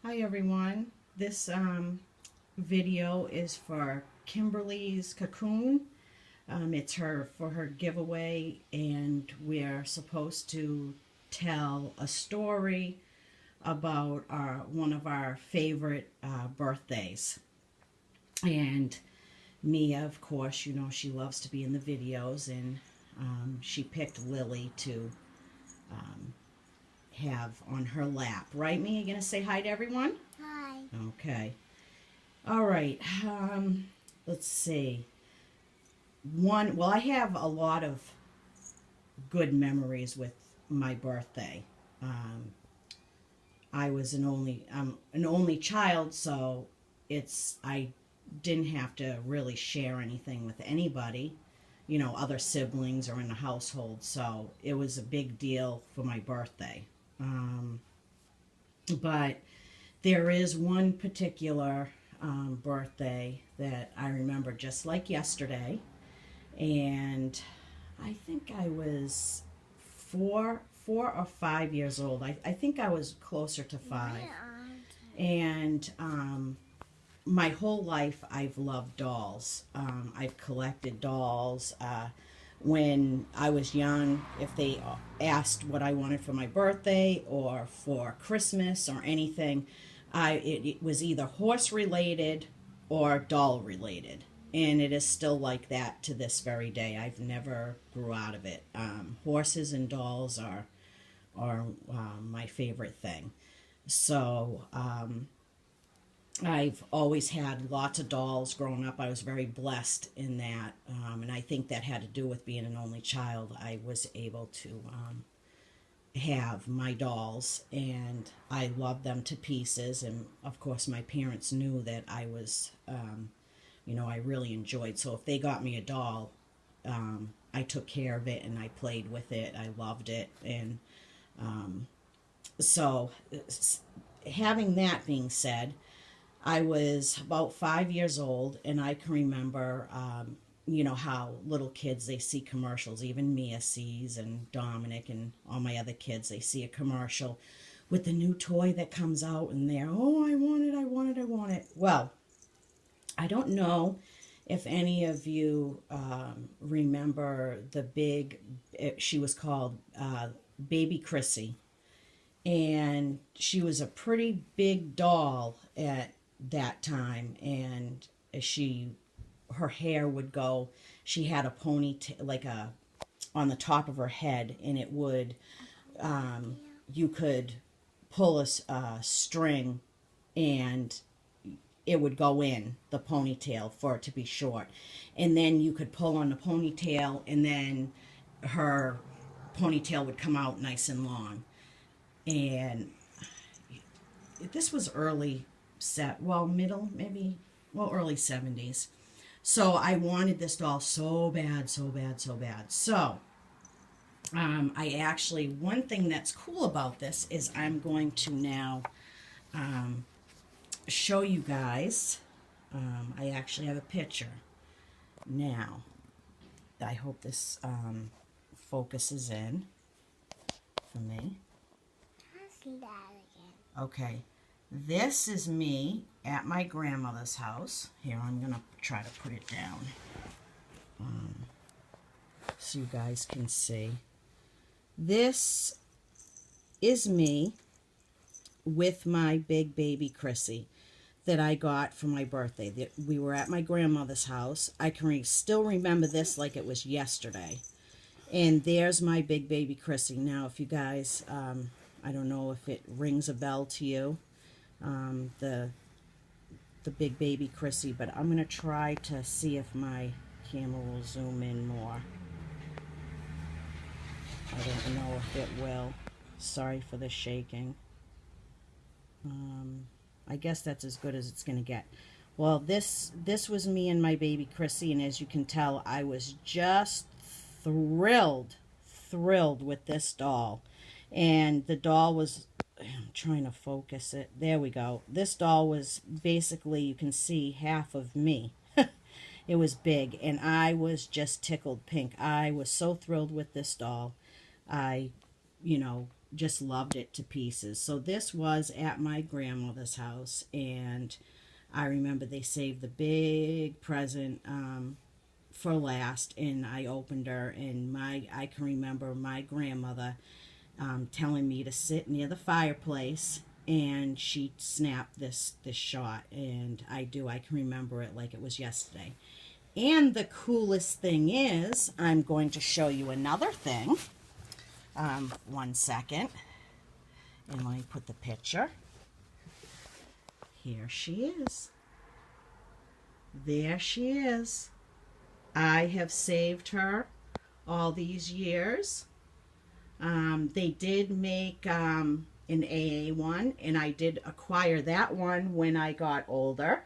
Hi everyone. This video is for Kymberlee's Cocoon. It's for her giveaway, and we're supposed to tell a story about one of our favorite birthdays. And Mia, of course, you know she loves to be in the videos, and she picked Lily to have on her lap. Right, Mia? You gonna say hi to everyone? Hi. Okay. All right. Let's see. Well, I have a lot of good memories with my birthday. I was an only child, so I didn't have to really share anything with anybody, you know, other siblings or in the household. So it was a big deal for my birthday. But there is one particular birthday that I remember just like yesterday, and I think I was four or 5 years old. I think I was closer to 5. And my whole life I've loved dolls. I've collected dolls. When I was young, if they asked what I wanted for my birthday or for Christmas or anything, it was either horse related or doll related. And it is still like that to this very day. I've never grew out of it. Horses and dolls are my favorite thing. So I've always had lots of dolls growing up. I was very blessed in that, and I think that had to do with being an only child. I was able to have my dolls, and I loved them to pieces. And of course, my parents knew that I was, I really enjoyed. So if they got me a doll, I took care of it and I played with it. I loved it, and so having that being said, I was about 5 years old, and I can remember, how little kids, they see commercials. Even Mia sees, and Dominic and all my other kids, they see a commercial with the new toy that comes out, and they're, oh, I want it, I want it, I want it. Well, I don't know if any of you remember she was called Baby Chrissy, and she was a pretty big doll at that time, and her hair would go, she had a ponytail on the top of her head, and it would you could pull a string, and it would go in the ponytail for it to be short, and then you could pull on the ponytail, and then her ponytail would come out nice and long. And this was early early 70s. So I wanted this doll so bad, so bad, so bad. So one thing that's cool about this is I'm going to now show you guys. I actually have a picture now. I hope this focuses in for me. See that again. Okay, this is me at my grandmother's house. Here, I'm going to try to put it down so you guys can see. This is me with my big baby Chrissy that I got for my birthday. We were at my grandmother's house. I can still remember this like it was yesterday. And there's my big baby Chrissy. Now, if you guys... I don't know if it rings a bell to you, the big baby Chrissy, but I'm going to try to see if my camera will zoom in more. I don't know if it will. Sorry for the shaking. I guess that's as good as it's going to get. Well, this was me and my baby Chrissy, and as you can tell, I was just thrilled with this doll. And the doll was, I'm trying to focus it. There we go. This doll was basically, you can see, half of me. It was big, and I was just tickled pink. I was so thrilled with this doll. I just loved it to pieces. So this was at my grandmother's house, and I remember they saved the big present for last, and I opened her, and I can remember my grandmother telling me to sit near the fireplace, and she snapped this shot, and I can remember it like it was yesterday. And the coolest thing is, I'm going to show you another thing. 1 second, and let me put the picture. Here she is. There she is. I have saved her all these years. They did make an AA one, and I did acquire that one when I got older.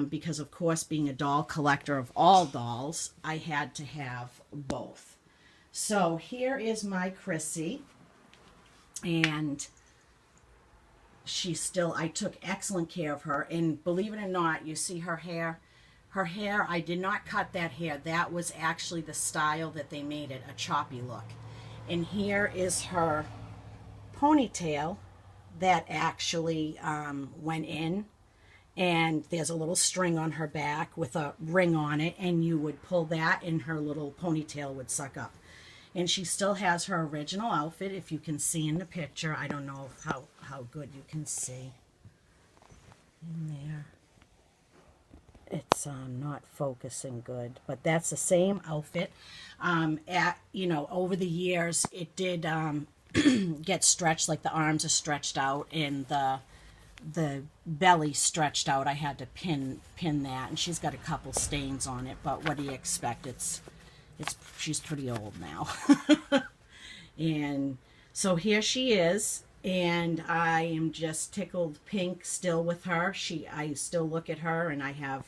Because, of course, being a doll collector of all dolls, I had to have both. So here is my Chrissy, and I took excellent care of her, and believe it or not, you see her hair, I did not cut that hair. That was actually the style that they made it, a choppy look. And here is her ponytail that actually went in, and there's a little string on her back with a ring on it, and you would pull that and her little ponytail would suck up. And she still has her original outfit, if you can see in the picture. I don't know how good you can see in there. It's not focusing good, but that's the same outfit. Over the years, it did get stretched, like the arms are stretched out and the belly stretched out. I had to pin that, and she's got a couple stains on it, but what do you expect? She's pretty old now. And so here she is, and I am just tickled pink still with her. I still look at her, and I have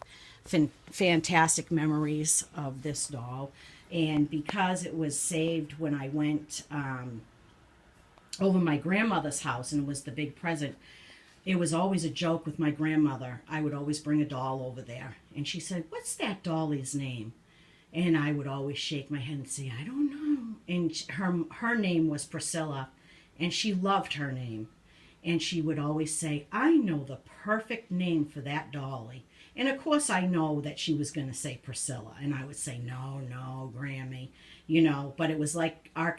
fantastic memories of this doll. And because it was saved when I went over my grandmother's house, and it was the big present, it was always a joke with my grandmother. I would always bring a doll over there, and she said, "What's that dolly's name?" And I would always shake my head and say, "I don't know." And her name was Priscilla, and she loved her name. And she would always say, "I know the perfect name for that dolly." And of course I know that she was going to say Priscilla. And I would say, no, Grammy, but it was like our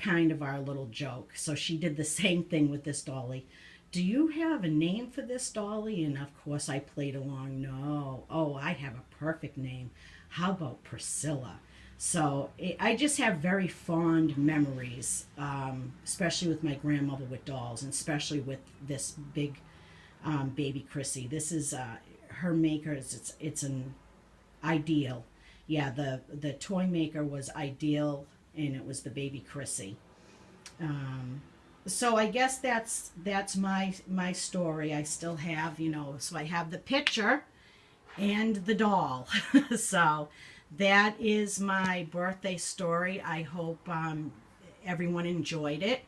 little joke. So she did the same thing with this dolly. "Do you have a name for this dolly?" And of course I played along. "No. Oh, I have a perfect name. How about Priscilla?" So I just have very fond memories, especially with my grandmother with dolls, and especially with this big baby Chrissy. This is her maker. It's an Ideal. Yeah, the toy maker was Ideal, and it was the baby Chrissy. So I guess that's my story. I still have, so I have the picture and the doll. So that is my birthday story. I hope everyone enjoyed it.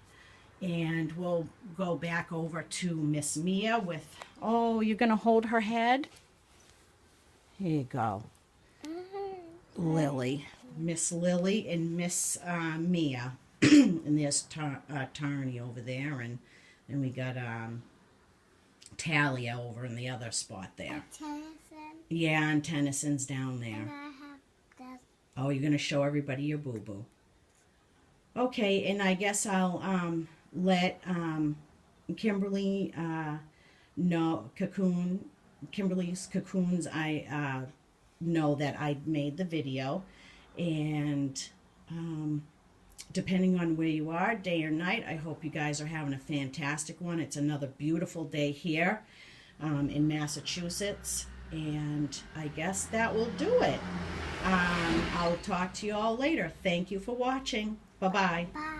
And we'll go back over to Miss Mia with, oh, you're going to hold her head? Here you go. Lily. Miss Lily and Miss Mia. And there's Tarny over there. And then we got Talia over in the other spot there. Tennyson. Yeah, and Tennyson's down there. And I have that. Oh, you're going to show everybody your boo-boo. Okay, and I guess I'll let Kymberlee know, Kymberlee's Cocoons, I know that I made the video. And depending on where you are, day or night, I hope you guys are having a fantastic one. It's another beautiful day here in Massachusetts. And I guess that will do it. I'll talk to you all later. Thank you for watching. Bye-bye. Bye.